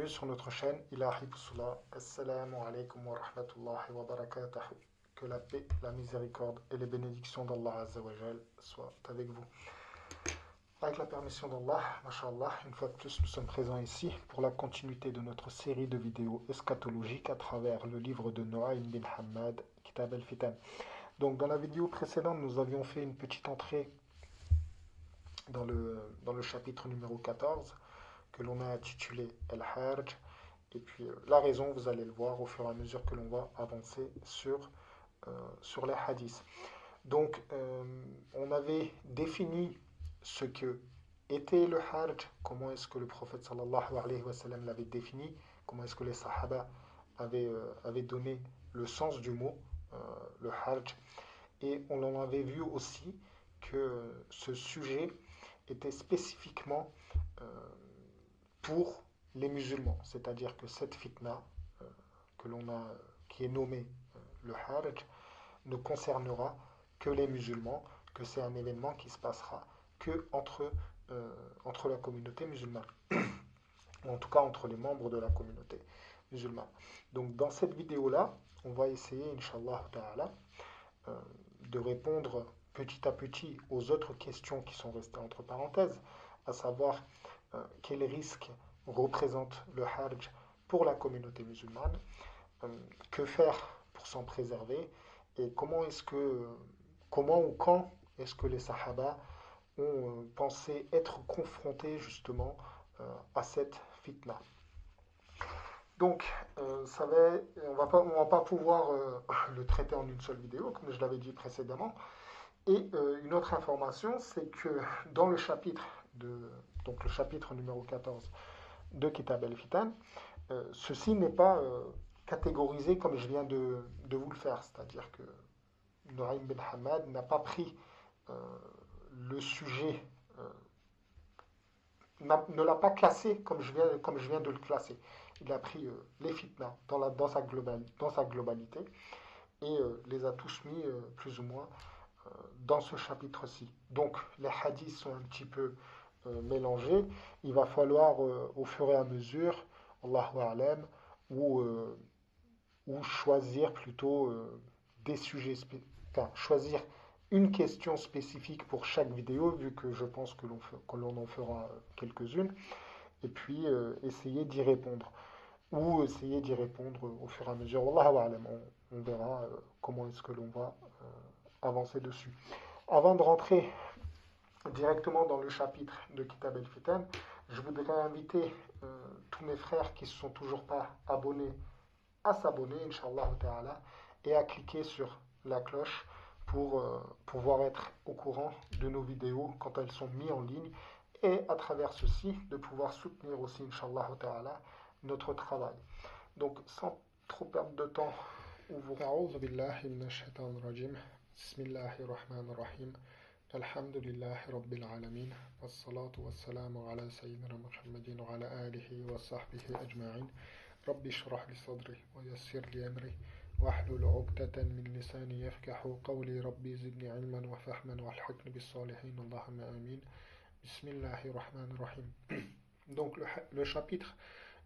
bienvenue sur notre chaîne Ilahi Psula. Assalamu alaikum wa rahmatullahi wa barakatuh. Que la paix, la miséricorde et les bénédictions d'Allah Azza wa Jal soient avec vous. Avec la permission d'Allah, mashallah, une fois de plus, nous sommes présents ici pour la continuité de notre série de vidéos eschatologiques à travers le livre de Nu'aym bin Hammad, Kitab al-Fitan. Donc, dans la vidéo précédente, nous avions fait une petite entrée dans le chapitre numéro 14 que l'on a intitulé El-Harj. Et puis la raison, vous allez le voir au fur et à mesure que l'on va avancer sur les hadiths. Donc, on avait défini ce que était le Harj, comment est-ce que le prophète sallallahu alayhi wa sallam l'avait défini, comment est-ce que les Sahaba avaient donné le sens du mot, le Harj. Et on en avait vu aussi que ce sujet était spécifiquement pour les musulmans, c'est-à-dire que cette fitna que l'on a, qui est nommée le Harj, ne concernera que les musulmans, que c'est un événement qui se passera que entre la communauté musulmane, ou en tout cas entre les membres de la communauté musulmane. Donc dans cette vidéo-là, on va essayer, Inch'Allah Ta'ala, de répondre petit à petit aux autres questions qui sont restées entre parenthèses, à savoir quel risque représente le Hajj pour la communauté musulmane, que faire pour s'en préserver, et comment ou quand est-ce que les Sahaba ont pensé être confrontés justement à cette fitna. Donc, on va pas pouvoir le traiter en une seule vidéo, comme je l'avais dit précédemment. Et une autre information, c'est que dans le chapitre donc le chapitre numéro 14 de Kitab al-Fitan, ceci n'est pas catégorisé comme je viens de vous le faire. C'est-à-dire que Nu'aym bin Hammad n'a pas pris le sujet, ne l'a pas classé comme je viens de le classer. Il a pris les fitnas dans sa globalité et les a tous mis plus ou moins dans ce chapitre-ci. Donc les hadiths sont un petit peu mélangés. Il va falloir au fur et à mesure, Allahu A'lam, ou choisir plutôt des sujets, enfin choisir une question spécifique pour chaque vidéo, vu que je pense que l'on en fera quelques-unes, et puis essayer d'y répondre. Ou essayer d'y répondre au fur et à mesure. Wallahu a'lam, on verra comment est-ce que l'on va avancer dessus. Avant de rentrer directement dans le chapitre de Kitab el-Fitan, je voudrais inviter tous mes frères qui ne se sont toujours pas abonnés à s'abonner, Inch'Allah Ta'ala, et à cliquer sur la cloche pour pouvoir être au courant de nos vidéos quand elles sont mises en ligne, et à travers ceci, de pouvoir soutenir aussi, Inch'Allah Ta'ala, notre travail. Donc, sans trop perdre de temps, A'udhu billahi minash shaitanir rajim. Bismillahir rahmanir rahim. Alhamdulillahi rabbil alamin. Wassalatu wassalamu ala sayyidina Muhammadin wa ala alihi wa sahbihi ajma'in. Rabbi shrah li sadri wa yassir li amri wahlul 'uqdatan min lisani yafqahu qawli. Rabbi zidni 'ilman wa fahman wa alhiqni bis salihin. Allahumma amin. Bismillahir rahmanir rahim. Donc le chapitre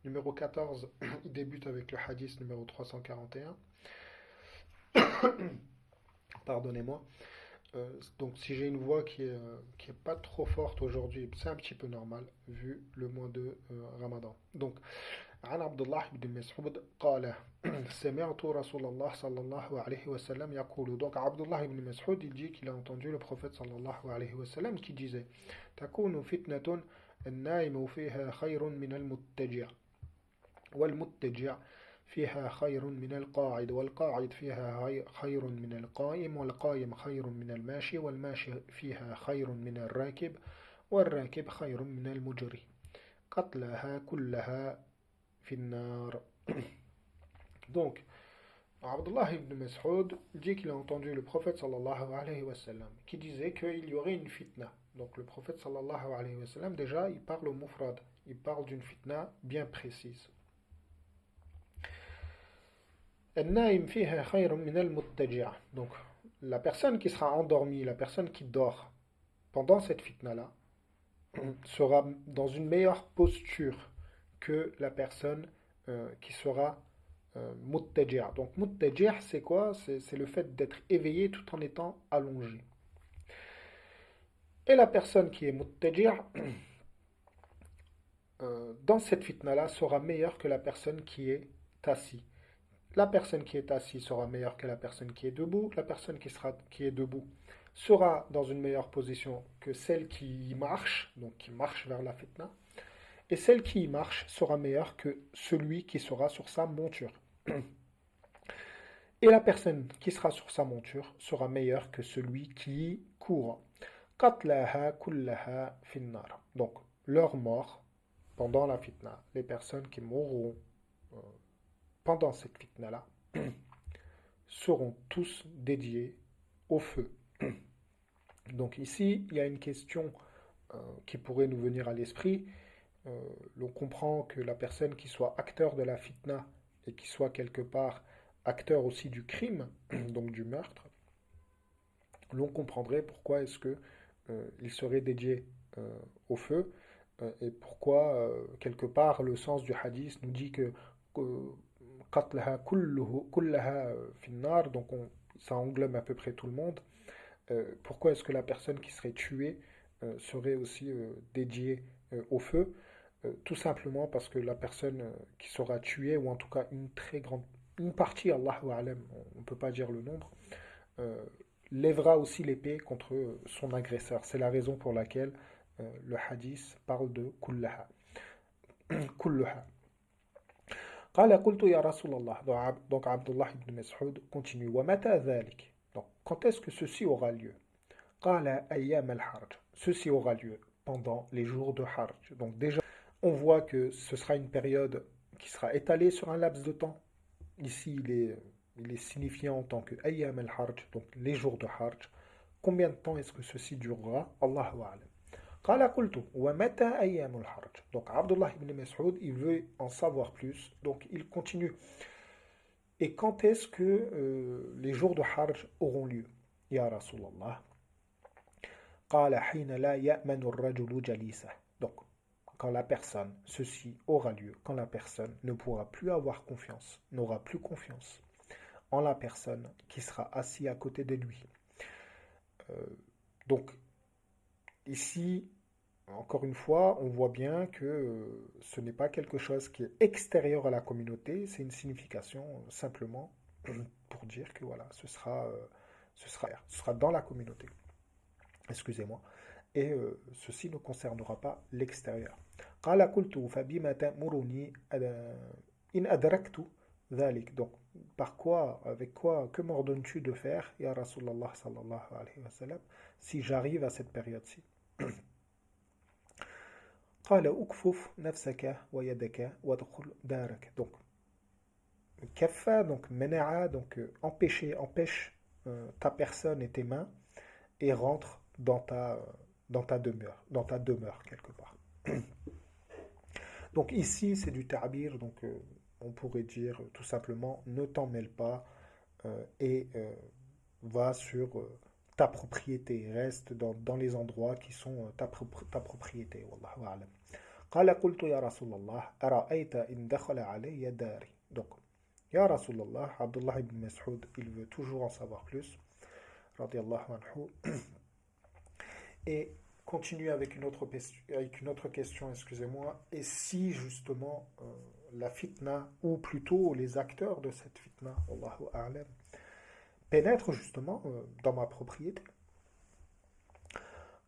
numéro 14, il débute avec le hadith numéro 341. Pardonnez-moi. Donc si j'ai une voix qui est pas trop forte aujourd'hui, c'est un petit peu normal vu le mois de Ramadan. Donc عن عبد الله بن مسعود قال سمعت رسول الله صلى الله عليه وسلم يقول. Donc Abdullah ibn Mas'ud, il dit qu'il a entendu le prophète صلى الله عليه وسلم qui disait تكون فتنة النائم فيها خير من المتجع والمتجع فيها خير من القاعد والقاعد فيها خير من القائم والقائم خير من الماشي والماشي فيها خير من الراكب والراكب خير من المجري قتلها كلها في النار. Donc Abdullah ibn Mas'ud dit qu'il a entendu le prophète sallallahu alayhi wa sallam qui disait qu'il y aurait une fitna. Donc le prophète sallallahu alayhi wa sallam, déjà il parle au mufrad, il parle d'une fitna bien précise. Donc la personne qui sera endormie, la personne qui dort pendant cette fitna-là, sera dans une meilleure posture que la personne qui sera muttaji'. Donc muttaji' c'est quoi? C'est le fait d'être éveillé tout en étant allongé. Et la personne qui est muttaji' dans cette fitna-là sera meilleure que la personne qui est assis. La personne qui est assise sera meilleure que la personne qui est debout. La personne qui est debout sera dans une meilleure position que celle qui marche, donc qui marche vers la fitna. Et celle qui y marche sera meilleure que celui qui sera sur sa monture. Et la personne qui sera sur sa monture sera meilleure que celui qui court. Qatlaha kullaha finnar. Donc, leur mort pendant la fitna, les personnes qui mourront pendant cette fitna-là, seront tous dédiés au feu. Donc ici, il y a une question qui pourrait nous venir à l'esprit. L'on comprend que la personne qui soit acteur de la fitna et qui soit quelque part acteur aussi du crime, donc du meurtre, l'on comprendrait pourquoi est-ce que il serait dédié au feu et pourquoi quelque part le sens du hadith nous dit que qatlaha kullaha finnar, donc ça englobe à peu près tout le monde. Pourquoi est-ce que la personne qui serait tuée serait aussi dédiée au feu? Tout simplement parce que la personne qui sera tuée, ou en tout cas une partie, Allahu A'lam, on ne peut pas dire le nombre, euh, lèvera aussi l'épée contre son agresseur. C'est la raison pour laquelle le hadith parle de kullaha. Kulluha. قال قلت يا رسول الله. Donc Abdullah ibn Mas'ud continue. ومتى ذلك? Donc quand est-ce que ceci aura lieu? قال أيام الحرج. Ceci aura lieu pendant les jours de Harj. Donc déjà, on voit que ce sera une période qui sera étalée sur un laps de temps. Ici, il est signifié en tant que Ayyam al-Harj, donc les jours de Harj. Combien de temps est-ce que ceci durera? Allahu A'lam. قال قلت ومتى أيام الحرج. Donc Abdullah ibn Mas'ud, il veut en savoir plus. Donc il continue. Et quand est-ce que les jours de Harj auront lieu? Ya Rasulallah. قال حين لا يأمن الرجل جليسه. Donc quand la personne, ceci aura lieu, quand la personne ne pourra plus avoir confiance, n'aura plus confiance en la personne qui sera assise à côté de lui. Donc, ici, encore une fois, on voit bien que ce n'est pas quelque chose qui est extérieur à la communauté, c'est une signification simplement pour dire que voilà, ce sera dans la communauté. Excusez-moi. Et ceci ne concernera pas l'extérieur. قال قلت فبما تأمرني إن أدركت ذلك. Donc, par quoi, avec quoi, que m'ordonnes-tu de faire, Ya Rasulallah sallallahu alayhi wa sallam, si j'arrive à cette période-ci? قال أكفف نفسك ويدك وادخل دارك. Donc, kaffa, donc mena'a, donc empêche ta personne et tes mains et rentre dans ta demeure quelque part. Donc ici, c'est du ta'bir, donc on pourrait dire tout simplement ne t'en mêle pas et va sur ta propriété, reste dans les endroits qui sont ta propriété. Wallahu a'lam. قال قلت يا رسول الله أرأيت إن دخل علي داري. Donc, Ya Rasulallah, Abdullah ibn Mas'ud, il veut toujours en savoir plus, radiyallahu anhu, et continue avec une autre question, excusez-moi. Et si justement la fitna, ou plutôt les acteurs de cette fitna, Allahu a'lam, pénètrent justement dans ma propriété?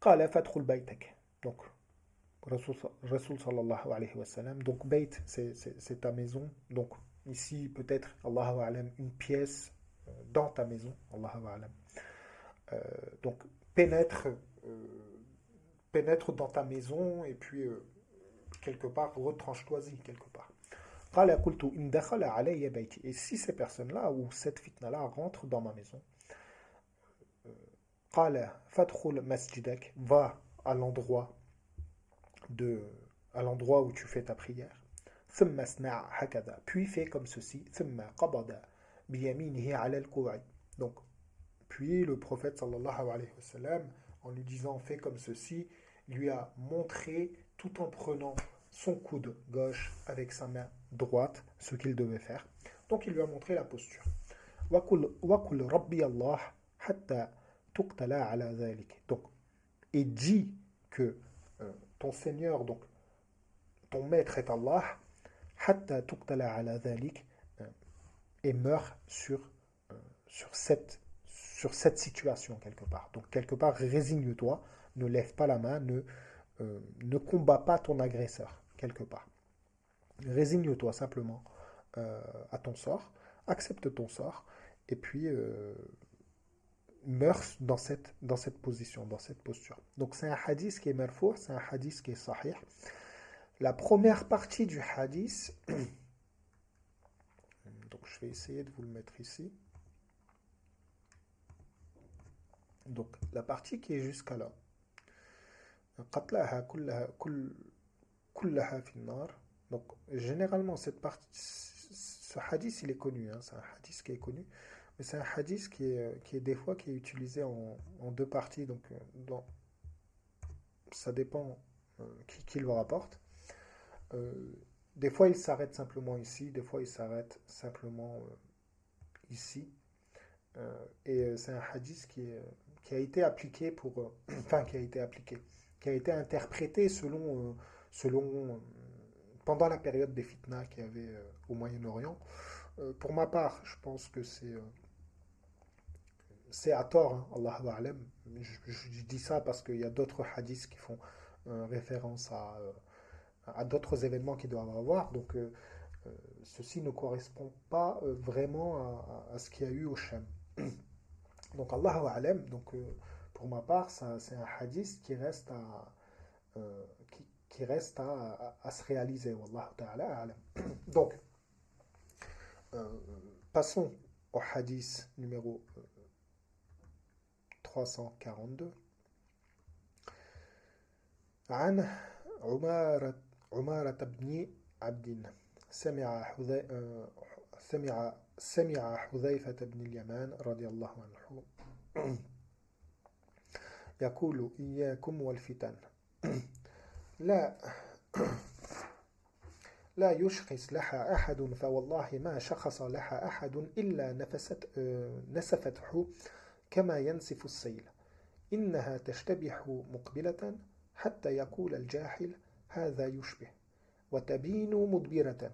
قال فادخل بيتك. Donc, Rasul sallallahu alayhi wa sallam, donc bayt, c'est ta maison. Donc ici peut-être, Allahu a'lam, une pièce dans ta maison, Allahu a'lam. Donc pénètre dans ta maison et puis quelque part retranche-toi-y quelque part. قال قلت إن دخل علي بيتي. Et si ces personnes-là ou cette fitna-là rentre dans ma maison, قال فادخل مسجدك, va à l'endroit où tu fais ta prière. ثم اصنع هكذا, puis fais comme ceci. ثم قبض بيمينه على الكوع. Donc puis le prophète sallallahu alayhi wa sallam, en lui disant fais comme ceci, lui a montré tout en prenant son coude gauche avec sa main droite, ce qu'il devait faire. Donc il lui a montré la posture. وَقُلْ رَبِّيَ اللَّهِ حَتَّى تُقْتَلَ عَلَى ذَلِكَ. Donc, et dis que ton Seigneur, donc ton maître est Allah, حَتَّى تُقْتَلَ عَلَى ذَلِكَ, et meurt sur cette situation quelque part. Donc quelque part, résigne-toi, ne lève pas la main, ne combats pas ton agresseur, quelque part. Résigne-toi simplement à ton sort, accepte ton sort, et puis meurs dans cette position, dans cette posture. Donc c'est un hadith qui est marfou', c'est un hadith qui est sahih. La première partie du hadith, donc je vais essayer de vous le mettre ici. Donc la partie qui est jusqu'à là. Donc généralement cette partie, ce hadith il est connu, hein, c'est un hadith qui est connu, mais c'est un hadith qui est des fois qui est utilisé en deux parties, donc ça dépend qui le rapporte. Des fois il s'arrête simplement ici, des fois il s'arrête simplement ici, et c'est un hadith qui a été appliqué qui a été interprété selon pendant la période des fitnas qu'il y avait au Moyen-Orient. Pour ma part, je pense que c'est à tort, hein, Allahu A'lam. Je dis ça parce qu'il y a d'autres hadiths qui font référence à d'autres événements qui doivent avoir. Donc, ceci ne correspond pas vraiment à ce qu'il y a eu au Sham. Donc, Allahu A'lam. Donc, pour ma part, c'est un hadith qui reste qui reste à se réaliser. Wallahu ta'ala a'lam. Donc, passons au hadith numéro 342. عن عمارة بن عبد سمع حذيفة بن اليمان رضي الله عنه يقول إياكم والفتن لا يشخص لها أحد فوالله ما شخص لها أحد إلا نسفته كما ينسف السيل إنها تشتبح مقبلة حتى يقول الجاحل هذا يشبه وتبين مدبرة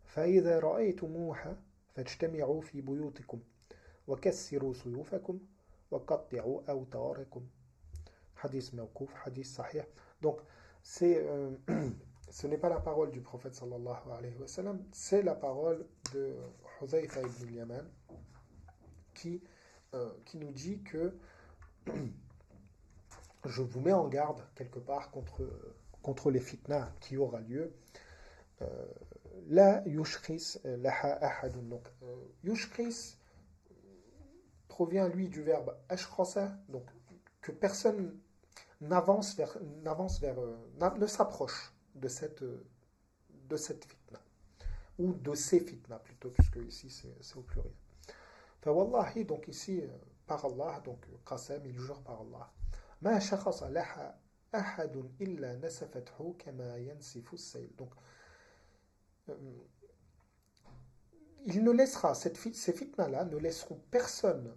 فإذا رأيتموها فاجتمعوا في بيوتكم وكسروا سيوفكم وقطعوا أوتاركم. Hadith mawkouf, hadith sahih. Donc, ce n'est pas la parole du prophète sallallahu alayhi wa sallam, c'est la parole de Hudhayfa ibn al-Yaman qui nous dit que je vous mets en garde quelque part contre les fitnas qui aura lieu. La yushkhis laha ahadun. Donc, yushkhis provient lui du verbe ashkhasa, donc que personne ne s'approche de cette fitna, ou de ces fitnas plutôt, puisque ici c'est au pluriel. Fa wallahi, donc ici, par Allah, donc qasam, il jure par Allah. Ma shakhasa laha ahadun illa nasafathu kama yansifu as-sayl. Donc, il ne laissera, ces fitnas-là ne laisseront personne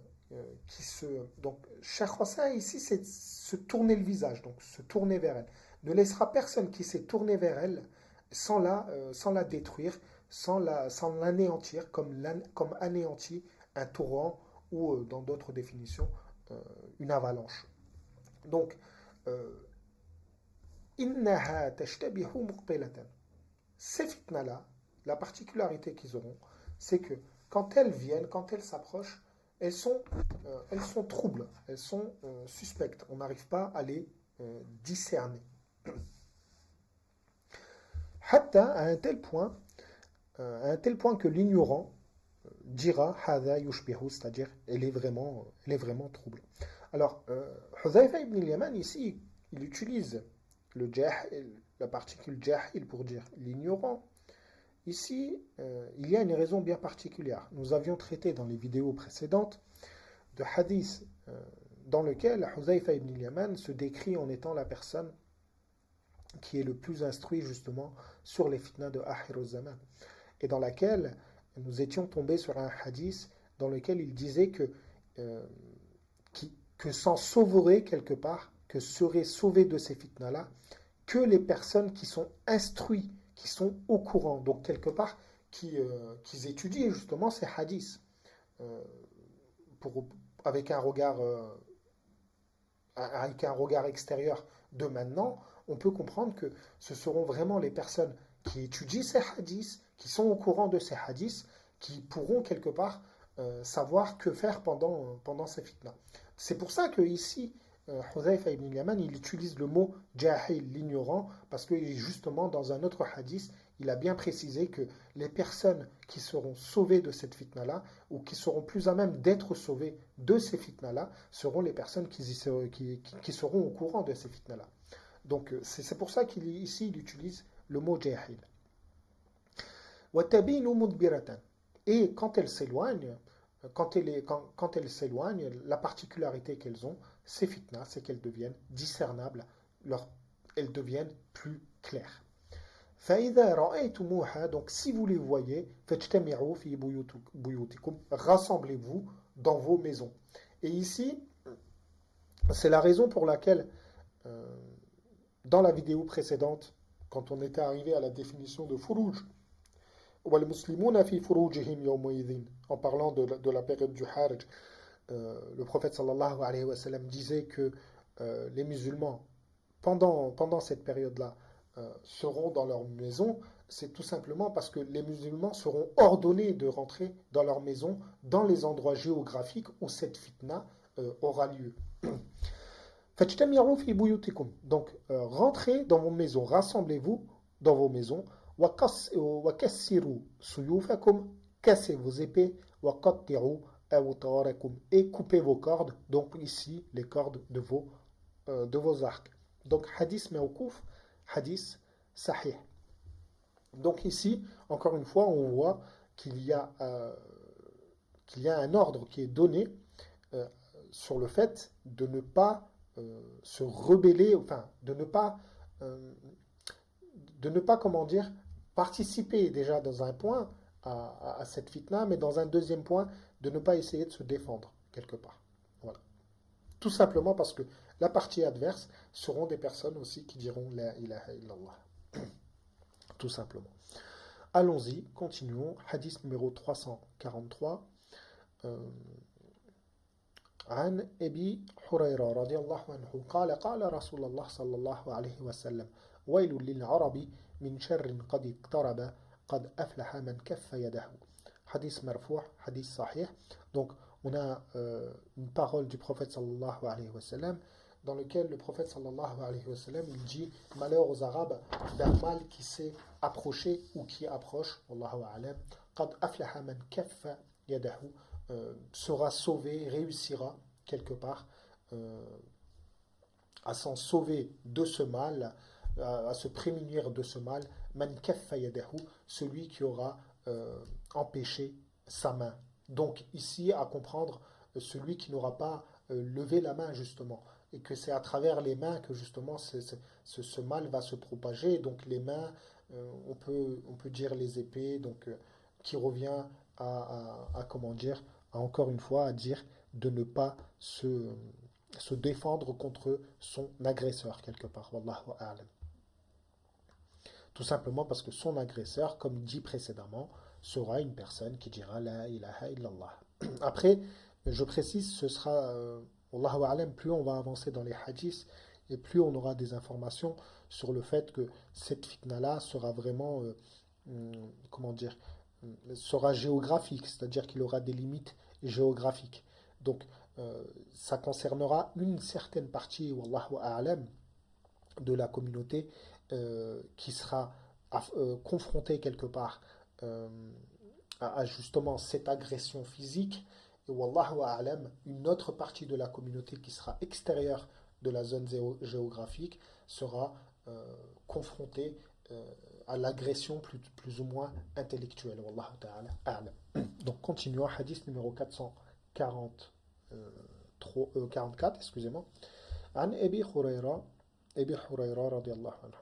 qui se... Donc, shakhasa ici, c'est se tourner le visage, donc se tourner vers elle. Ne laissera personne qui s'est tourné vers elle sans la détruire, sans l'anéantir, comme anéantit un torrent ou, dans d'autres définitions, une avalanche. Donc, innaha tashtabihu muqbilatan. Ces fitnas-là, la particularité qu'ils auront, c'est que quand elles viennent, quand elles s'approchent, elles sont troubles, elles sont suspectes. On n'arrive pas à les discerner. Hatta, à un tel point que l'ignorant dira hadha yushbihu, c'est-à-dire elle est vraiment trouble. Alors, Hudhayfa ibn al-Yaman ici, il utilise la particule jahil pour dire l'ignorant. Ici, il y a une raison bien particulière. Nous avions traité dans les vidéos précédentes de hadiths dans lequel Hudhayfa ibn al-Yaman se décrit en étant la personne qui est le plus instruit justement sur les fitnas de Akhir al-Zaman, et dans laquelle nous étions tombés sur un hadith dans lequel il disait euh, que s'en sauveraient quelque part, que seraient sauvés de ces fitnas-là, que les personnes qui sont instruites, qui sont au courant, donc quelque part, qui étudient justement ces hadiths, euh, pour, avec un regard extérieur de maintenant, on peut comprendre que ce seront vraiment les personnes qui étudient ces hadiths, qui sont au courant de ces hadiths, qui pourront quelque part savoir que faire pendant ces fitnas. C'est pour ça que ici, Hudhayfa ibn Yaman, il utilise le mot jahil, l'ignorant, parce que justement dans un autre hadith, il a bien précisé que les personnes qui seront sauvées de cette fitna-là, ou qui seront plus à même d'être sauvées de ces fitna-là, seront les personnes qui seront au courant de ces fitna-là. Donc c'est pour ça qu'ici il utilise le mot jahil. وَتَبِينُ مُدْبِرَةً. Et quand elles s'éloignent, quand elles s'éloignent, la particularité qu'elles ont, ces fitnas, c'est qu'elles deviennent discernables, elles deviennent plus claires. فَإِذَا رَأَيْتُمُوهَا, donc si vous les voyez, فَاجْتَمِعُوا فِي بُيُوتِكُمْ, rassemblez-vous dans vos maisons. Et ici, c'est la raison pour laquelle, dans la vidéo précédente, quand on était arrivé à la définition de furuj, en parlant de la période du Hajj, le prophète sallallahu alayhi wa sallam disait que les musulmans, pendant cette période-là, seront dans leur maison. C'est tout simplement parce que les musulmans seront ordonnés de rentrer dans leur maison, dans les endroits géographiques où cette fitna aura lieu. Donc, rentrez dans vos maisons, rassemblez-vous dans vos maisons. وَكَسِّرُوا سُيُوفَكُمْ, cassez vos épées. وَقَطِّعُوا أَوْتَارَكُمْ, et coupez vos cordes. Donc ici, les cordes de vos arcs. Donc hadith mawkouf, hadith sahih. Donc ici, encore une fois, on voit qu'il y a un ordre qui est donné sur le fait de ne pas se rebeller, enfin, de ne pas, comment dire, participer déjà dans un point à cette fitna, mais dans un deuxième point, de ne pas essayer de se défendre quelque part. Voilà. Tout simplement parce que la partie adverse seront des personnes aussi qui diront La ilaha illallah. Tout simplement. Allons-y, continuons. Hadith numéro 343. عن أبي هريرة رضي الله عنه قال قال رسول الله صلى الله عليه وسلم ويل للعرب من شر قد اقترب قد أفلح من كف يده. Hadith marfou', hadith sahih. Donc on a une parole du prophète sallallahu alayhi wa sallam dans lequel le prophète sallallahu alayhi wa sallam il dit malheur aux Arabes d'un mal qui s'est approché ou qui approche, wallahu a'lam, qad aflaha man kaffa yadahu, sera sauvé, réussira quelque part à s'en sauver de ce mal, à se prémunir de ce mal. Man kaffa yadahu, celui qui aura empêché sa main. Donc ici à comprendre celui qui n'aura pas levé la main justement, et que c'est à travers les mains que justement ce mal va se propager. Donc les mains, on peut dire les épées, donc qui revient à comment dire, encore une fois à dire de ne pas se défendre contre son agresseur quelque part. Wallahu a'lam. Tout simplement parce que son agresseur, comme dit précédemment, sera une personne qui dira La ilaha illallah. Après, je précise, ce sera, Wallahu a'lam, plus on va avancer dans les hadiths et plus on aura des informations sur le fait que cette fitna-là sera vraiment, comment dire, sera géographique, c'est-à-dire qu'il aura des limites géographiques. Donc, ça concernera une certaine partie, Wallahu a'lam, de la communauté qui sera confrontée quelque part à justement cette agression physique, et wallahu a'lam, une autre partie de la communauté qui sera extérieure de la zone géographique sera confrontée à l'agression plus ou moins intellectuelle. Wallahu ta'ala a'lam. Donc continuons, hadith numéro 444, excusez-moi. عن أبي هريرة رضي الله عنه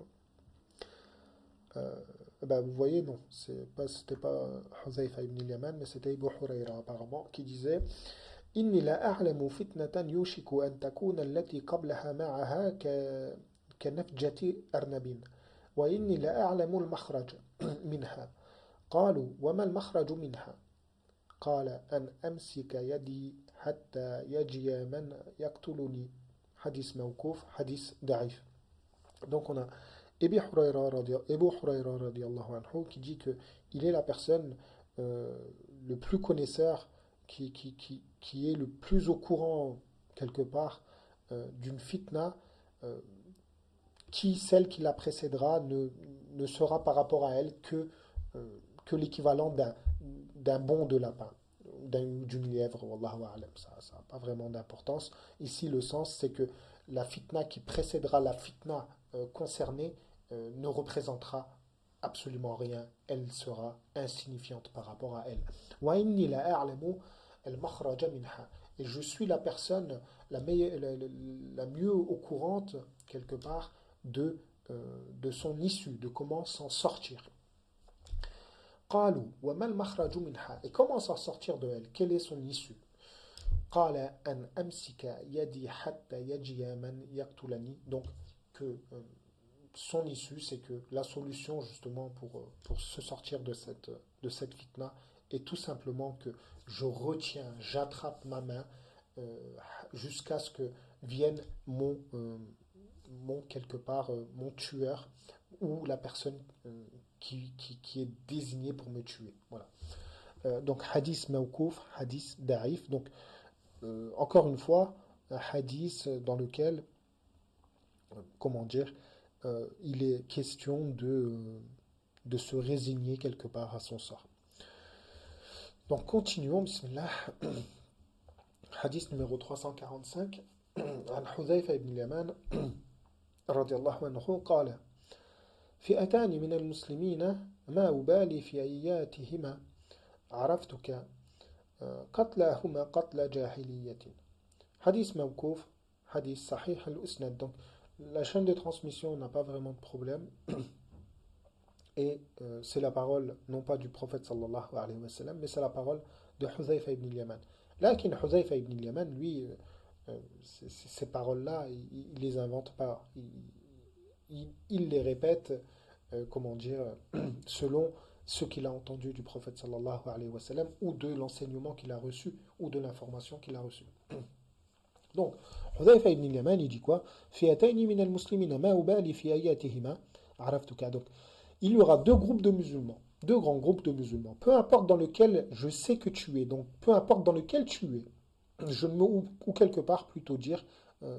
Euh, vous voyez, non, c'était pas Huzayfa ibn al-Yaman, mais c'était Abu Hurayra apparemment, qui disait إني لا أعلم فتنة يوشك أن تكون التي قبلها معها كنفجة أرنب وإني لا أعلم المخرج منها قالوا وما المخرج منها قال أن أمسك يدي حتى يجي من يقتلني حديث موقوف حديث ضعيف. Donc on a Ebu Hurayra radiallahu anhu qui dit que il est la personne le plus connaisseur qui est le plus au courant quelque part d'une fitna euh, celle qui la précédera ne sera par rapport à elle que l'équivalent d'un bond de lapin, d'une lièvre, wallahu a'lam, ça n'a pas vraiment d'importance. Ici, le sens, c'est que la fitna qui précédera la fitna concernée ne représentera absolument rien, elle sera insignifiante par rapport à elle. Wa inni la a'lamu al-makhraja minha. Et je suis la personne la mieux au courante, quelque part, de son issue, de comment s'en sortir. قالوا وما المخرج منها. Et comment s'en sortir de elle? Quelle est son issue? قال أن أمسك يدي حتى يجي من يقتلني. Donc que son issue, c'est que la solution justement pour se sortir de cette fitna est tout simplement que je retiens, j'attrape ma main jusqu'à ce que vienne quelque part mon tueur ou la personne qui est désignée pour me tuer. Voilà. Donc hadith mawkouf, hadith da'if. Donc encore une fois, un hadith dans lequel, comment dire, il est question de se résigner quelque part à son sort. Donc continuons, bismillah. Hadith numéro 345. عن حذيفة بن اليمان رضي الله عنه قال فئتان من المسلمين ما أبالي في أياتهما عرفتك قتلاهما قتل جاهلية. Hadith mawkouf, hadith sahih al-usnad. Donc la chaîne de transmission n'a pas vraiment de problème. Et c'est la parole, non pas du prophète sallallahu alayhi wa sallam, mais c'est la parole de Huzayfa ibn al-Yaman. Lakin Huzayfa ibn al-Yaman, lui, ces paroles-là, il les invente pas. Il les répète, comment dire, selon ce qu'il a entendu du prophète sallallahu alayhi wa sallam, ou de l'enseignement qu'il a reçu, ou de l'information qu'il a reçue. Donc, Huzayfa ibn al-Yaman, il dit quoi? Fi'atayni min al-muslimina ma ubali fi ayatihima araftuka. Donc, il y aura deux groupes de musulmans, deux grands groupes de musulmans, peu importe dans lequel je sais que tu es, donc peu importe dans lequel tu es, ou quelque part plutôt dire,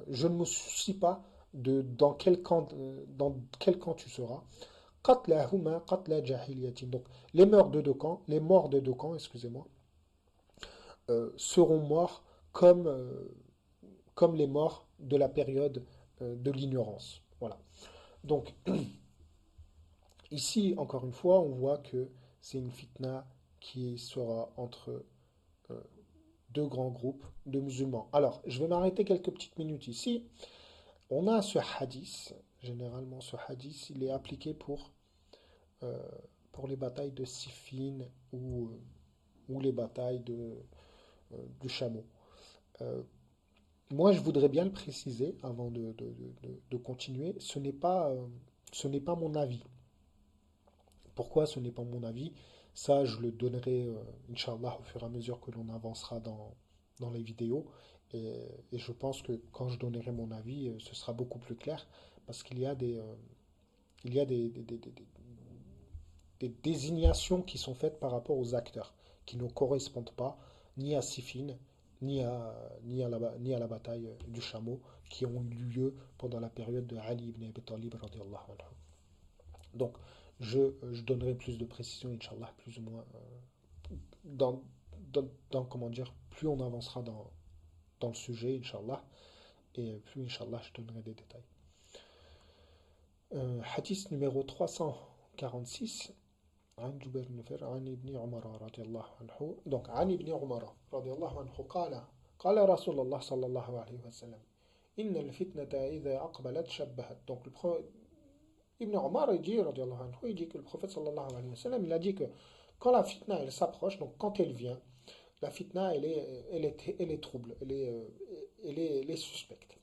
je ne me soucie pas dans quel camp tu seras. Qatlahuma qatla jahiliyatin. Donc les morts de deux camps, excusez-moi, seront morts comme les morts de la période de l'ignorance. Voilà. Donc ici, encore une fois, on voit que c'est une fitna qui sera entre deux grands groupes de musulmans. Alors, je vais m'arrêter quelques petites minutes ici. On a ce hadith, généralement ce hadith, il est appliqué pour les batailles de Siffin ou les batailles du chameau. Moi, je voudrais bien le préciser avant de continuer, ce n'est pas mon avis. Pourquoi ce n'est pas mon avis? Ça, je le donnerai, Inch'Allah, au fur et à mesure que l'on avancera dans les vidéos. Et je pense que quand je donnerai mon avis, ce sera beaucoup plus clair. Parce qu'il y a des désignations qui sont faites par rapport aux acteurs, qui ne correspondent pas ni à Siffin, ni à la bataille du chameau, qui ont eu lieu pendant la période de Ali ibn Abi Talib, radiyallahu anhu. Donc, je donnerai plus de précision, Inch'Allah, plus ou moins, comment dire, plus on avancera dans le sujet, Inch'Allah, et plus, Inch'Allah, je donnerai des détails. Hadith numéro 346, عن جبير بن نفير عن ابن عمر رضي الله عنه. Donc, عن ابن عمر رضي الله عنه قال رسول الله صلى الله عليه وسلم إن الفتنة إذا أقبلت شبهت. Donc, Ibn Omar, radiallahu anhu, il dit que le prophète sallallahu alayhi wa sallam, il a dit que quand la fitna, elle s'approche, donc quand elle vient, la fitna, elle est trouble, elle est suspecte.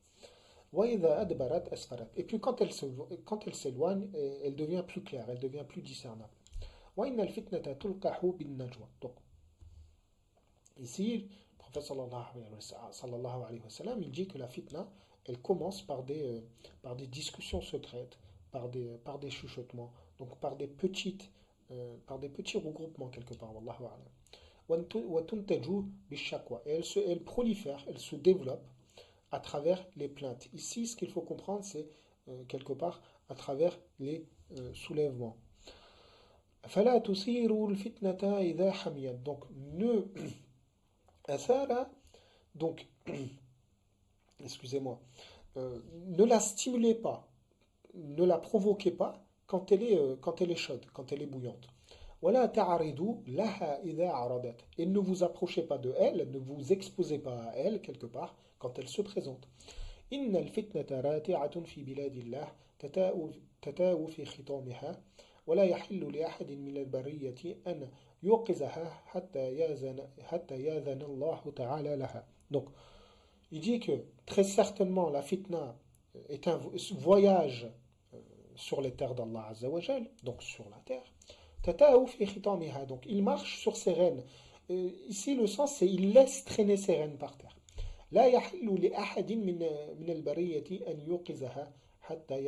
وَإِذَا أَدْبَرَتْ أَسْفَرَتْ. Et puis quand elle s'éloigne, elle devient plus claire, elle devient plus discernable. وَإِنَّ الْفِتْنَةَ تُلْقَحُ بِالنَّجْوَى. Donc, ici, le prophète sallallahu alayhi wa sallam, il dit que la fitna, elle commence par des discussions secrètes, par des chuchotements, donc par des petits regroupements quelque part, wallahu a'lam. وَتُنْتَجُ بِالشَّكْوَى. Et elle prolifère, elle se développe à travers les plaintes. Ici, ce qu'il faut comprendre, c'est quelque part à travers les soulèvements. فَلَا تُثِيرُوا الْفِتْنَةَ إِذَا حَمِيَتْ. Donc, أثار, donc, excusez-moi, ne la stimulez pas, ne la provoquez pas quand elle est chaude, quand elle est bouillante. وَلَا تَعْرِضُوا لَهَا إِذَا عَرَضَتْ. Et ne vous approchez pas de elle, ne vous exposez pas à elle quelque part quand elle se présente. إِنَّ الْفِتْنَةَ رَاتِعَةٌ فِي بِلَادِ اللَّهِ تَتَاوُ في خِطَامِهَا ولا يحل لأحد من البرية أن يوقظها حتى يأذن الله تعالى لها. Donc, il dit que très certainement la fitna est un voyage sur les terres d'Allah Azza wa Jal, donc sur la terre. Tata'u fi khitamiha, donc il marche sur ses rênes. Ici le sens c'est il laisse traîner ses rênes par terre. لا يحل لأحد من البرية أن يوقظها حتى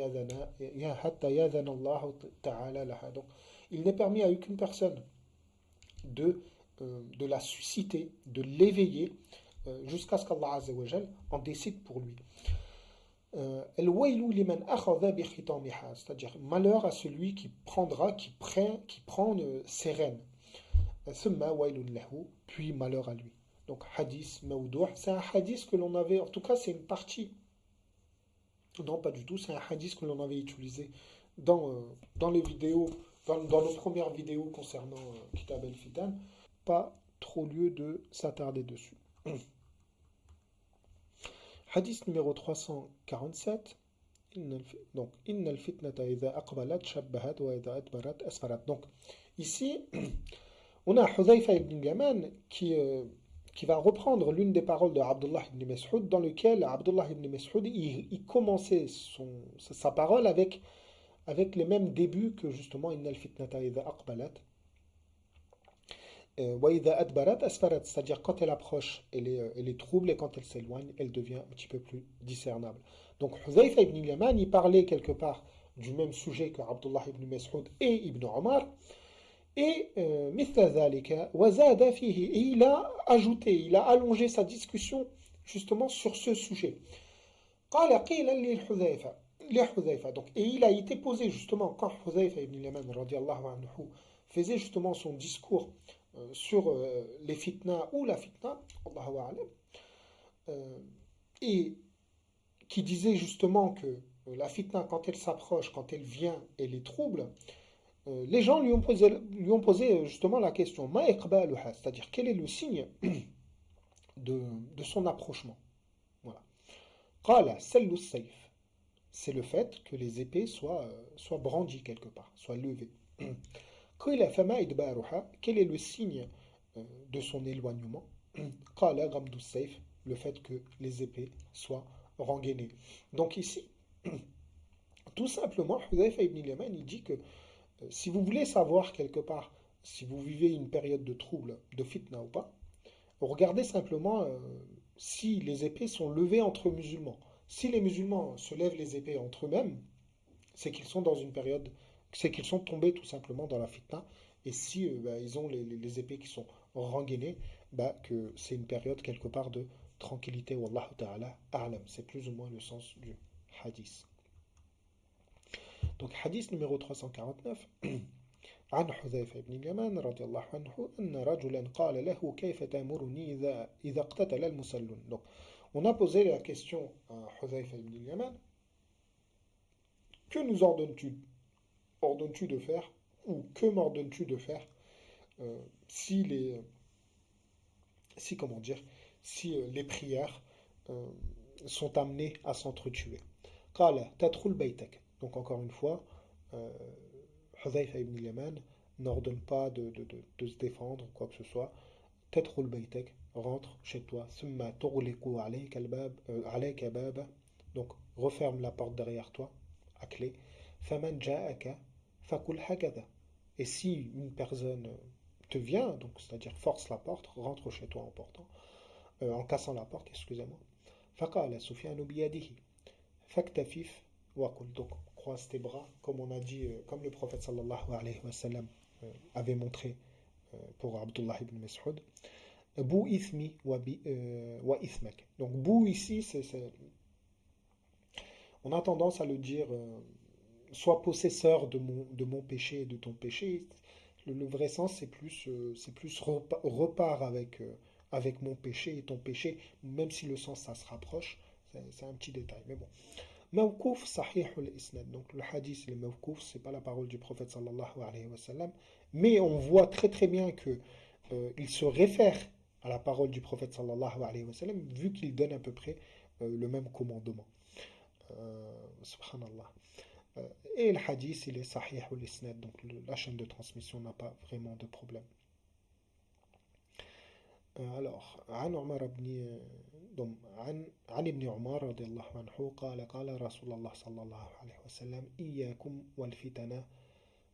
يأذن الله تعالى لها. Donc il n'est permis à aucune personne de la susciter, de l'éveiller jusqu'à ce qu'Allah Azza wa Jal en décide pour lui. الويل لمن أخذ بختامها, c'est-à-dire malheur à celui qui prend ses rênes. ثم ويل له, puis malheur à lui. Donc hadith mawdou', c'est un hadith que l'on avait, en tout cas c'est une partie, non pas du tout, c'est un hadith que l'on avait utilisé dans les vidéos, dans nos premières vidéos concernant Kitab al-Fitan. Pas trop lieu de s'attarder dessus. Hadith numéro 347. Donc, Innal fitnata idha aqbalat shabbahat wa idha adbarat asfarat. Donc, ici, on a Hudhayfa ibn Yaman qui va reprendre l'une des paroles de Abdullah ibn Mas'ud, dans lequel Abdullah ibn Mas'ud il commençait sa parole avec les mêmes débuts que justement Innal fitnata idha aqbalat. وَإِذَا أَدْبَرَتْ أَسْفَرَتْ, c'est-à-dire quand elle approche, elle est trouble, et quand elle s'éloigne, elle devient un petit peu plus discernable. Donc Huzayfa ibn Yaman, il parlait quelque part du même sujet que Abdullah ibn Mas'ud et Ibn Omar, et مثل ذلك وزاد فيه, et il a ajouté, il a allongé sa discussion justement sur ce sujet. قال قيل لحذيفة, donc, et il a été posé justement quand Huzayfa ibn Yaman radiallahu anhu faisait justement son discours sur les fitnas ou la fitna, Allahu a'lam, et qui disait justement que la fitna, quand elle s'approche, quand elle vient, elle est trouble, les gens lui ont posé justement la question, ma iqbaluha, c'est-à-dire quel est le signe de son approchement. Voilà. Qala sallu sayf, c'est le fait que les épées soient brandies quelque part, soient levées. Qila fama idbaruha, quel est le signe de son éloignement? Qala ghamdu sayf, le fait que les épées soient rengainées. Donc ici, tout simplement, Hudhayfa ibn Yaman, il dit que si vous voulez savoir quelque part si vous vivez une période de trouble, de fitna ou pas, regardez simplement si les épées sont levées entre musulmans. Si les musulmans se lèvent les épées entre eux-mêmes, c'est qu'ils sont dans une période, c'est qu'ils sont tombés tout simplement dans la fitna. Et si ils ont les épées qui sont rengainées, que c'est une période quelque part de tranquillité. Wallahu ta'ala a'lam. C'est plus ou moins le sens du hadith. Donc hadith numéro 349. عن حذيفة بن اليمان رضي الله عنه أن رجلا قال له كيف تأمرني إذا اقتتل المسلون. Donc, on a posé la question à Hudhayfa ibn al-Yaman, que nous ordonnes-tu de faire, ou que m'ordonnes-tu de faire si les prières sont amenées à s'entretuer. قال تدخل بيتك. Donc encore une fois, euh, Hudhayfa ibn Yaman n'ordonne pas de se défendre ou quoi que ce soit. تدخل بيتك, rentre chez toi, ثم تغلق عليك الباب عليك بابه, donc referme la porte derrière toi, à clé. فمن جاءك فقل هكذا. Et si une personne te vient, donc c'est-à-dire force la porte, rentre chez toi en portant, en cassant la porte, excusez-moi. فقال سفيان بيده فاكتفف وقل, donc croise tes bras, comme on a dit, comme le prophète sallallahu alayhi wa sallam avait montré pour Abdullah ibn Mas'ud. Bou ithmi wa ithmak. Donc bou ici, on a tendance à le dire sois possesseur de mon péché et de ton péché. Le vrai sens, c'est plus repart avec mon péché et ton péché, même si le sens, ça se rapproche. C'est un petit détail, mais bon. Mawkouf sahih al-isnad. Donc le hadith, le mawkouf, c'est pas la parole du prophète sallallahu alayhi wa sallam, mais on voit très très bien que il se réfère à la parole du prophète sallallahu alayhi wa sallam, vu qu'il donne à peu près le même commandement. Subhanallah. Et le hadith, il est sahih al-isnad, donc la chaîne de transmission n'a pas vraiment de problème. Alors, عن عمر بن عن ابن عمر رضي الله عنه قال قال رسول الله صلى الله عليه وسلم إياكم والفتن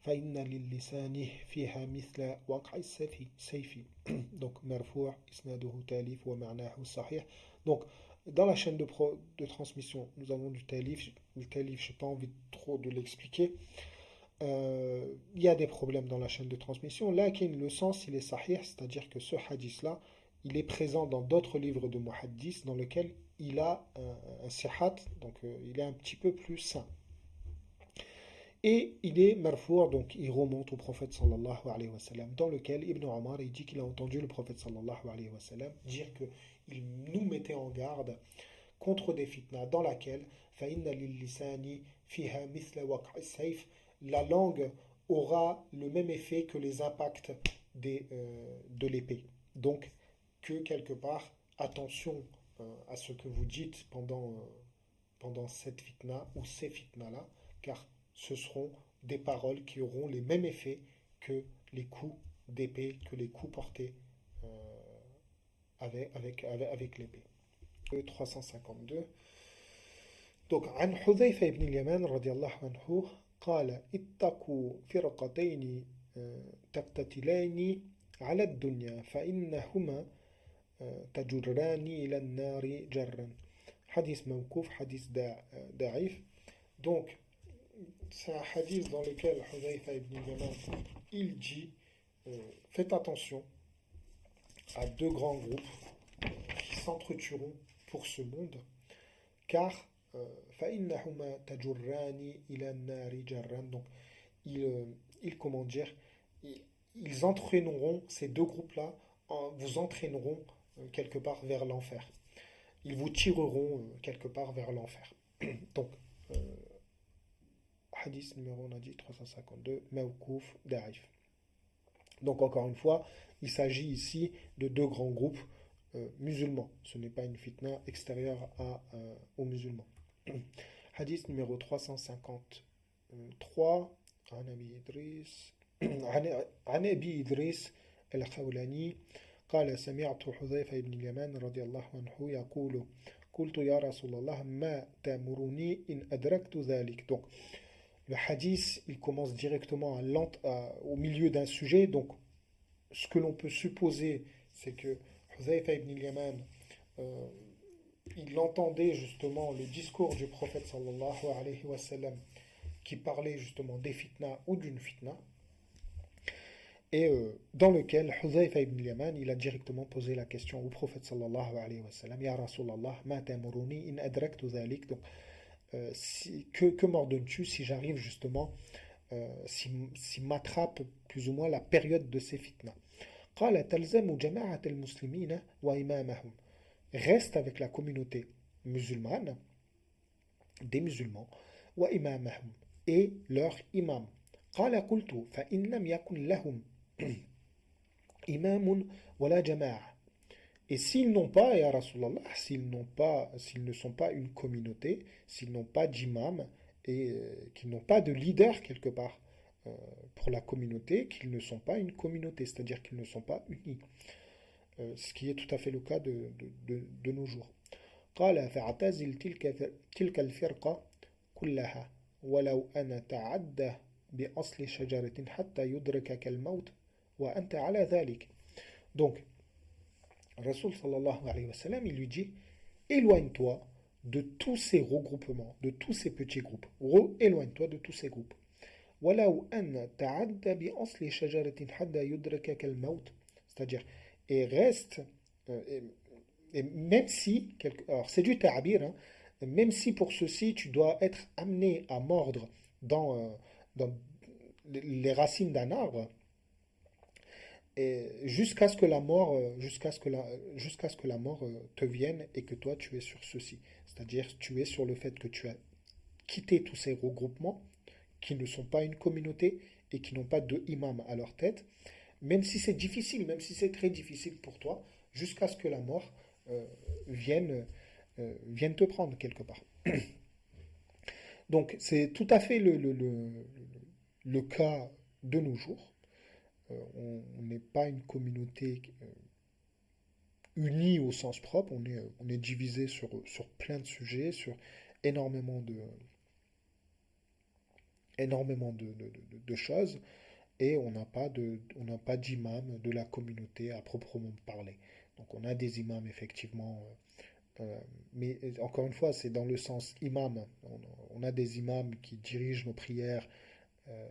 فإن للسان فيها مثل وقع السيف. Donc مرفوع إسناده تاليف ومعناه صحيح. Donc dans la chaîne de transmission, nous avons du talif. Le talif, je n'ai pas envie trop de l'expliquer. Il y a des problèmes dans la chaîne de transmission. Là, le sens, il est sahih, c'est-à-dire que ce hadith-là, il est présent dans d'autres livres de muhaddis dans lesquels il a un sihat, donc il est un petit peu plus sain. Et il est marfour, donc il remonte au prophète sallallahu alayhi wa sallam, dans lequel Ibn Omar il dit qu'il a entendu le prophète sallallahu alayhi wa sallam dire qu'il nous mettait en garde contre des fitnas dans laquelle فَإِنَّ لِلِّسَانِ فِيهَا مِثْلَ وَقْعِ السَّيْفِ, la langue aura le même effet que les impacts de l'épée. Donc, que quelque part, attention à ce que vous dites pendant cette fitna ou ces fitnas-là, car ce seront des paroles qui auront les mêmes effets que les coups d'épée, que les coups portés avec l'épée. 352. Donc, عن حذيفة بن اليمان رضي الله عنه قال اتقوا فرقتين تقتتلان على الدنيا فإنهما تجران إلى النار جرا. Hadith mawkouf, hadith da'if. Donc, c'est un hadith dans lequel Hudhayfa ibn Yaman, il dit faites attention à deux grands groupes qui s'entretueront pour ce monde, car فإنهما تجران إلى النار جرا. Donc, comment dire, ils entraîneront, ces deux groupes-là, vous entraîneront quelque part vers l'enfer. Ils vous tireront quelque part vers l'enfer. Donc, hadith numéro, on a dit 352, Mawkouf Da'if. Donc, encore une fois, il s'agit ici de deux grands groupes musulmans. Ce n'est pas une fitna extérieure aux musulmans. Hadith numéro 353, عن أبي إدريس عن أبي إدريس الخولاني قال سمعت حذيفة بن اليمان رضي الله عنه يقول قلت يا رسول الله ما تأمرني إن أدركت ذلك. Donc, le hadith, il commence directement au milieu d'un sujet. Donc, ce que l'on peut supposer, c'est que Hudhayfa ibn Yaman, il entendait justement le discours du prophète sallallahu alayhi wa sallam qui parlait justement des fitnas ou d'une fitna, et dans lequel Hudhayfa ibn Yaman, il a directement posé la question au prophète sallallahu alayhi wa sallam, Ya Rasulallah, ma ta'muruni in adraktu dhalik. Donc, que m'ordonnes-tu si j'arrive justement, si m'attrape plus ou moins la période de ces fitnas? قال تلزم جماعة المسلمين وإمامهم. Reste avec la communauté musulmane, des musulmans, وإمامهم, et leur imam. قال قلت فإن لم يكن لهم إمام ولا جماعة. Et s'ils n'ont pas, ya Rasulallah, s'ils ne sont pas une communauté, s'ils n'ont pas d'imam et qu'ils n'ont pas de leader quelque part euh, pour la communauté, qu'ils ne sont pas une communauté, c'est-à-dire qu'ils ne sont pas unis. Ce qui est tout à fait le cas de nos jours. قال فاعتزل تلك الفرقة كلها ولو أن تعدى بأصل شجرة حتى يدركك الموت وأنت على ذلك. Donc, Rasoul sallallahu alayhi wa sallam, il lui dit, éloigne-toi de tous ces regroupements, de tous ces petits groupes. Éloigne-toi de tous ces groupes. ولو أن تعدى بأصل شجرة حتى يدركك الموت. C'est-à-dire, et reste, et même si, alors c'est du ta'abir, hein, même si pour ceci tu dois être amené à mordre dans les racines d'un arbre, et jusqu'à ce que la mort, jusqu'à ce que la mort te vienne et que toi tu es sur ceci. C'est-à-dire tu es sur le fait que tu as quitté tous ces regroupements qui ne sont pas une communauté et qui n'ont pas de imam à leur tête, même si c'est difficile, même si c'est très difficile pour toi, jusqu'à ce que la mort euh, vienne, vienne te prendre quelque part. Donc c'est tout à fait le cas de nos jours. On n'est pas une communauté unie au sens propre, on est divisé sur plein de sujets, sur énormément énormément de choses, et on n'a pas d'imam de la communauté à proprement parler. Donc on a des imams effectivement, mais encore une fois, c'est dans le sens imam. On a des imams qui dirigent nos prières euh,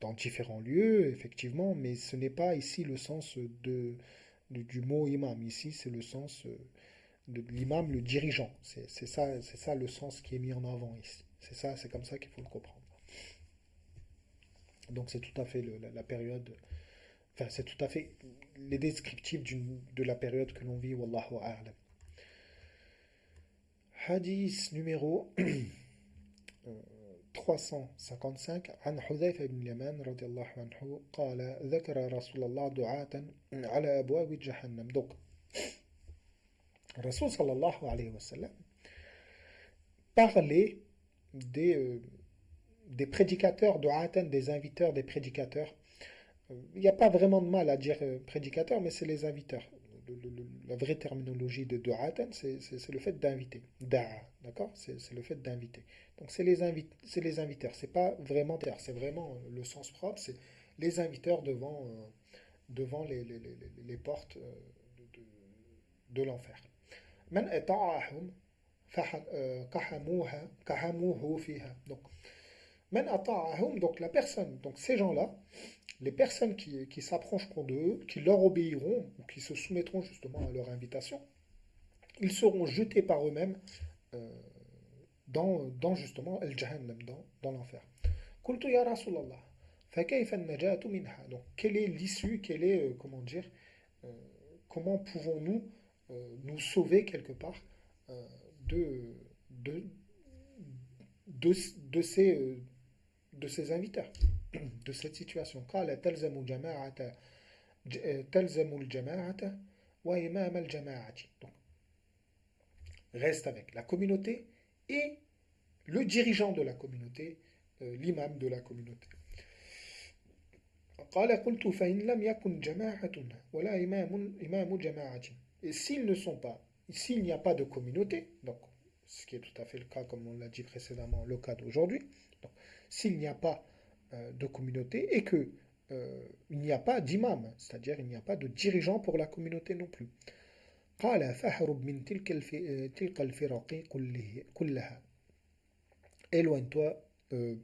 dans différents lieux, effectivement, mais ce n'est pas ici le sens du mot imam. Ici, c'est le sens de l'imam, le dirigeant. C'est ça le sens qui est mis en avant ici. C'est ça, c'est comme ça qu'il faut le comprendre. Donc c'est tout à fait la période, enfin c'est tout à fait les descriptifs de la période que l'on vit, wallahu a'lam. Hadith numéro 355 عن حذيفة بن اليمان رضي الله عنه قال ذكر رسول الله دعاة على أبواب جهنم. Donc Rasul sallallahu alayhi wa sallam parlait des prédicateurs, du'atan, des inviteurs, des prédicateurs. Il n'y a pas vraiment de mal à dire prédicateur, mais c'est les inviteurs. La vraie terminologie de du'atan, c'est le fait d'inviter. Da'a, d'accord? C'est le fait d'inviter. Donc c'est les inviteurs. C'est pas vraiment terre, c'est vraiment le sens propre, c'est les inviteurs devant les portes de l'enfer. Man ata'ahum kahamuhu fiha. Donc, man ata'ahum, donc la personne, donc ces gens-là, les personnes qui s'approcheront d'eux, qui leur obéiront, ou qui se soumettront justement à leur invitation, ils seront jetés par eux-mêmes euh, dans justement al-Jahannam, dans l'enfer. Qultu ya Rasulallah, fakayfa an-najatu minha. Donc, quelle est l'issue, quelle est, comment dire, euh, comment pouvons-nous nous sauver quelque part euh, de, de, de, de ces, de ces inviteurs, de cette situation. قال تلزم الجماعة وإمام الجماعة. Donc, reste avec la communauté et le dirigeant de la communauté, l'imam de la communauté. قال قلت فإن لم يكن جماعة ولا إمام جماعة. Et s'ils ne sont pas, s'il n'y a pas de communauté, donc ce qui est tout à fait le cas, comme on l'a dit précédemment, le cas d'aujourd'hui, donc s'il n'y a pas de communauté et que il n'y a pas d'imam, c'est-à-dire il n'y a pas de dirigeant pour la communauté non plus. قال فاهرب من تلك الفرق كلها. Éloigne-toi,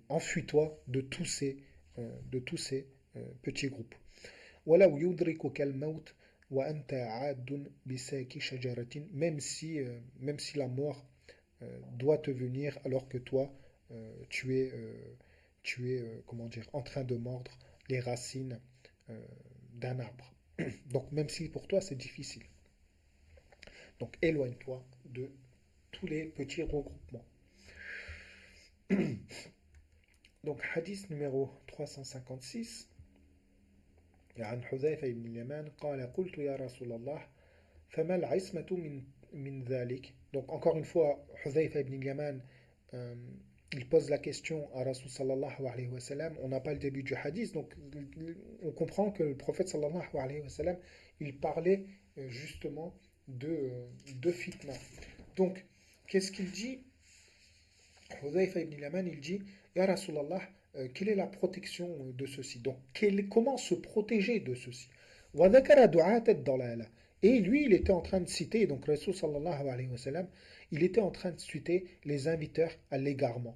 enfuis-toi de tous ces petits groupes. ولو يدركك الموت وأنت عاد بساك شجرة. Même si la mort doit te venir alors que toi, tu es comment dire, en train de mordre les racines d'un arbre. Donc même si pour toi c'est difficile. Donc éloigne-toi de tous les petits regroupements. Donc hadith numéro 356 عن حذيفة بن اليمان قال قلت يا رسول الله فما العصمة من ذلك. Donc encore une fois Hudhayfa ibn Yaman il pose la question à Rasul sallallahu alayhi wa sallam. On n'a pas le début du hadith, donc on comprend que le prophète sallallahu alayhi wa sallam, il parlait justement de fitna. Donc, qu'est-ce qu'il dit? Hudhayfa ibn Yaman, il dit, Ya Rasulallah, quelle est la protection de ceci? Donc, comment se protéger de ceci? Wa dhakara du'at ad-dalala. Et lui, il était en train de citer, donc Rasul sallallahu alayhi wa sallam, il était en train de citer les inviteurs à l'égarement.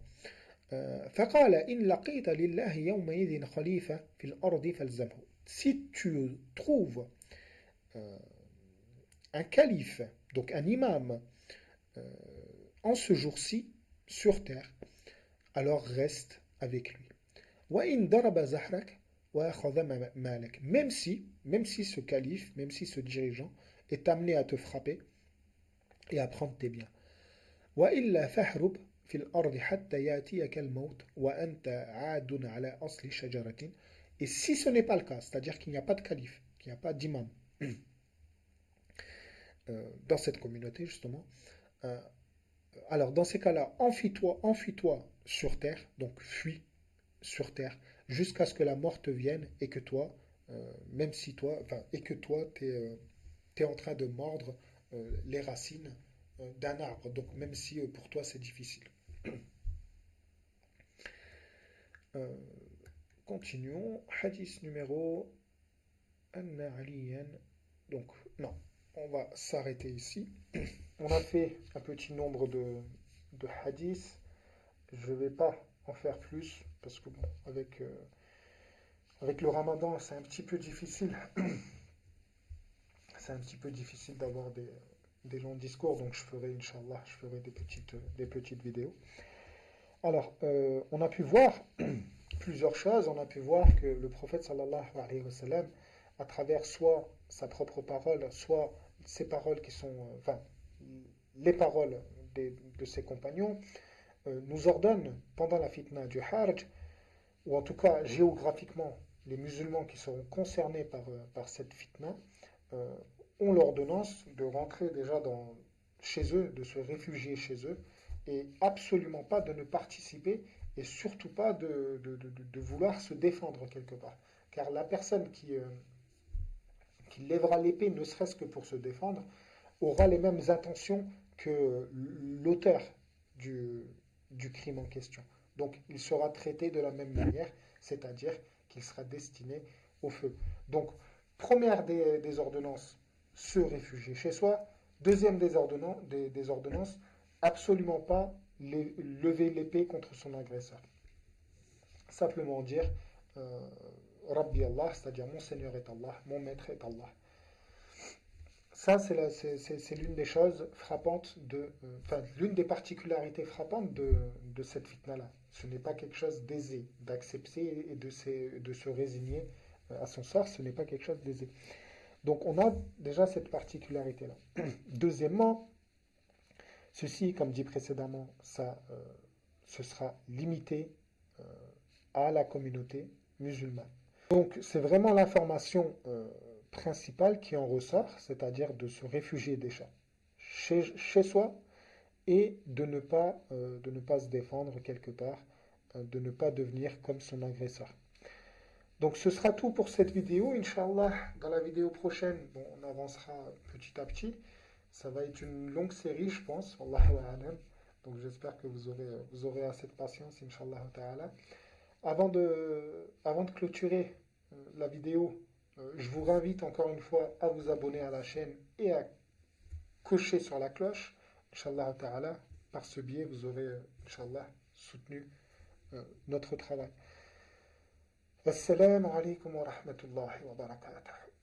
فقال إن لقيت لله يومئذ خليفة في الأرض فالزمه. Si tu trouves un calife, donc un imam, en ce jour-ci, sur terre, alors reste avec lui. وَإِنْ ضَرَبَ زَحْرَكَ وَأَخَذَ مَالَكَ. Même si ce calife, même si ce dirigeant est amené à te frapper et à prendre tes biens. وَإِلَّا فَاحْرُبْ في الأرض حتى يأتيك الموت وأنت عاد على أصل شجرة. Et si ce n'est pas le cas, c'est-à-dire qu'il n'y a pas de calife, qu'il n'y a pas d'imam dans cette communauté justement, alors dans ces cas-là, enfuis-toi sur terre, donc fuis sur terre, jusqu'à ce que la mort te vienne et que toi, même si toi, enfin, et que toi, t'es en train de mordre les racines d'un arbre. Donc même si pour toi c'est difficile. Continuons. Hadith numéro Anna Aliyan. Donc, non, on va s'arrêter ici. On a fait un petit nombre de hadiths. Je ne vais pas en faire plus parce que, bon, avec le ramadan, c'est un petit peu difficile. C'est un petit peu difficile d'avoir des longs discours, donc je ferai, Inch'Allah, des petites vidéos. Alors, on a pu voir plusieurs choses. On a pu voir que le prophète sallallahu alayhi wa sallam, à travers soit sa propre parole, soit ses paroles qui sont, enfin, les paroles de ses compagnons, nous ordonne pendant la fitna du Hajj, ou en tout cas géographiquement, les musulmans qui seront concernés par cette fitna, ont l'ordonnance de rentrer déjà chez eux, de se réfugier chez eux, et absolument pas de ne participer, et surtout pas de vouloir se défendre quelque part. Car la personne qui lèvera l'épée, ne serait-ce que pour se défendre, aura les mêmes intentions que l'auteur du crime en question. Donc il sera traité de la même manière, c'est-à-dire qu'il sera destiné au feu. Donc, première des ordonnances, se réfugier chez soi. Deuxième des ordonnances, absolument pas lever l'épée contre son agresseur. Simplement dire Rabbi Allah, c'est-à-dire mon Seigneur est Allah, mon Maître est Allah. Ça, c'est l'une des choses frappantes enfin, l'une des particularités frappantes de cette fitna-là. Ce n'est pas quelque chose d'aisé d'accepter et de se résigner à son sort, ce n'est pas quelque chose d'aisé. Donc on a déjà cette particularité-là. Deuxièmement, ceci, comme dit précédemment, ce sera limité à la communauté musulmane. Donc c'est vraiment l'information principale qui en ressort, c'est-à-dire de se réfugier déjà chez soi et de ne pas se défendre quelque part, de ne pas devenir comme son agresseur. Donc ce sera tout pour cette vidéo, Inch'Allah. Dans la vidéo prochaine, bon, on avancera petit à petit. Ça va être une longue série, je pense. Wallahu a'lam. Donc j'espère que vous aurez assez de patience, Inch'Allah ta'ala. Avant de clôturer la vidéo, je vous réinvite encore une fois à vous abonner à la chaîne et à cocher sur la cloche. Inch'Allah ta'ala. Par ce biais, vous aurez, Inch'Allah, soutenu notre travail. Assalamu alaikum wa rahmatullahi wa barakatuh.